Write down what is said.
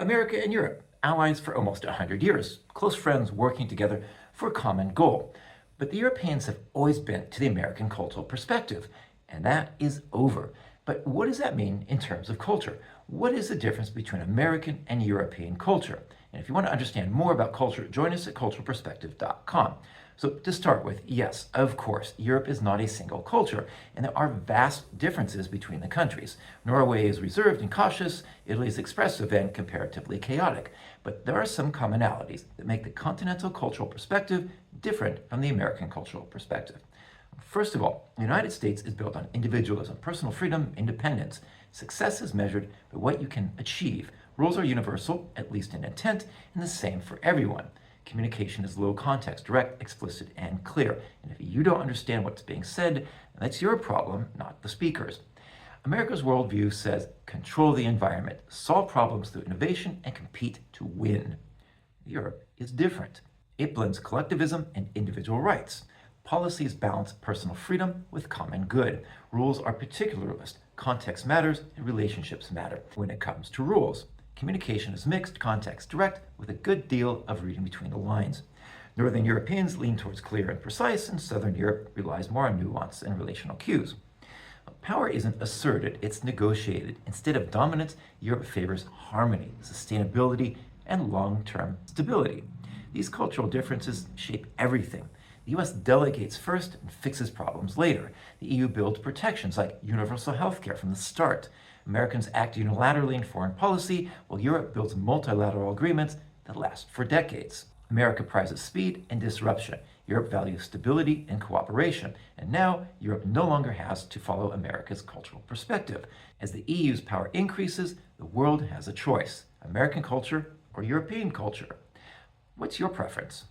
America and Europe, allies for almost 100 years, close friends working together for a common goal. But the Europeans have always been to the American cultural perspective, and that is over. But what does that mean in terms of culture? What is the difference between American and European culture? And if you want to understand more about culture, join us at culturalperspective.com. So to start with, yes, of course, Europe is not a single culture, and there are vast differences between the countries. Norway is reserved and cautious, Italy is expressive and comparatively chaotic. But there are some commonalities that make the continental cultural perspective different from the American cultural perspective. First of all, the United States is built on individualism, personal freedom, independence. Success is measured by what you can achieve. Rules are universal, at least in intent, and the same for everyone. Communication is low context, direct, explicit, and clear. And if you don't understand what's being said, that's your problem, not the speaker's. America's worldview says control the environment, solve problems through innovation, and compete to win. Europe is different. It blends collectivism and individual rights. Policies balance personal freedom with common good. Rules are particularist. Context matters and relationships matter. When it comes to rules, communication is mixed, context direct, with a good deal of reading between the lines. Northern Europeans lean towards clear and precise, and Southern Europe relies more on nuance and relational cues. Power isn't asserted, it's negotiated. Instead of dominance, Europe favors harmony, sustainability, and long-term stability. These cultural differences shape everything. The US delegates first and fixes problems later. The EU builds protections like universal health care from the start. Americans act unilaterally in foreign policy, while Europe builds multilateral agreements that last for decades. America prizes speed and disruption. Europe values stability and cooperation. And now, Europe no longer has to follow America's cultural perspective. As the EU's power increases, the world has a choice: American culture or European culture. What's your preference?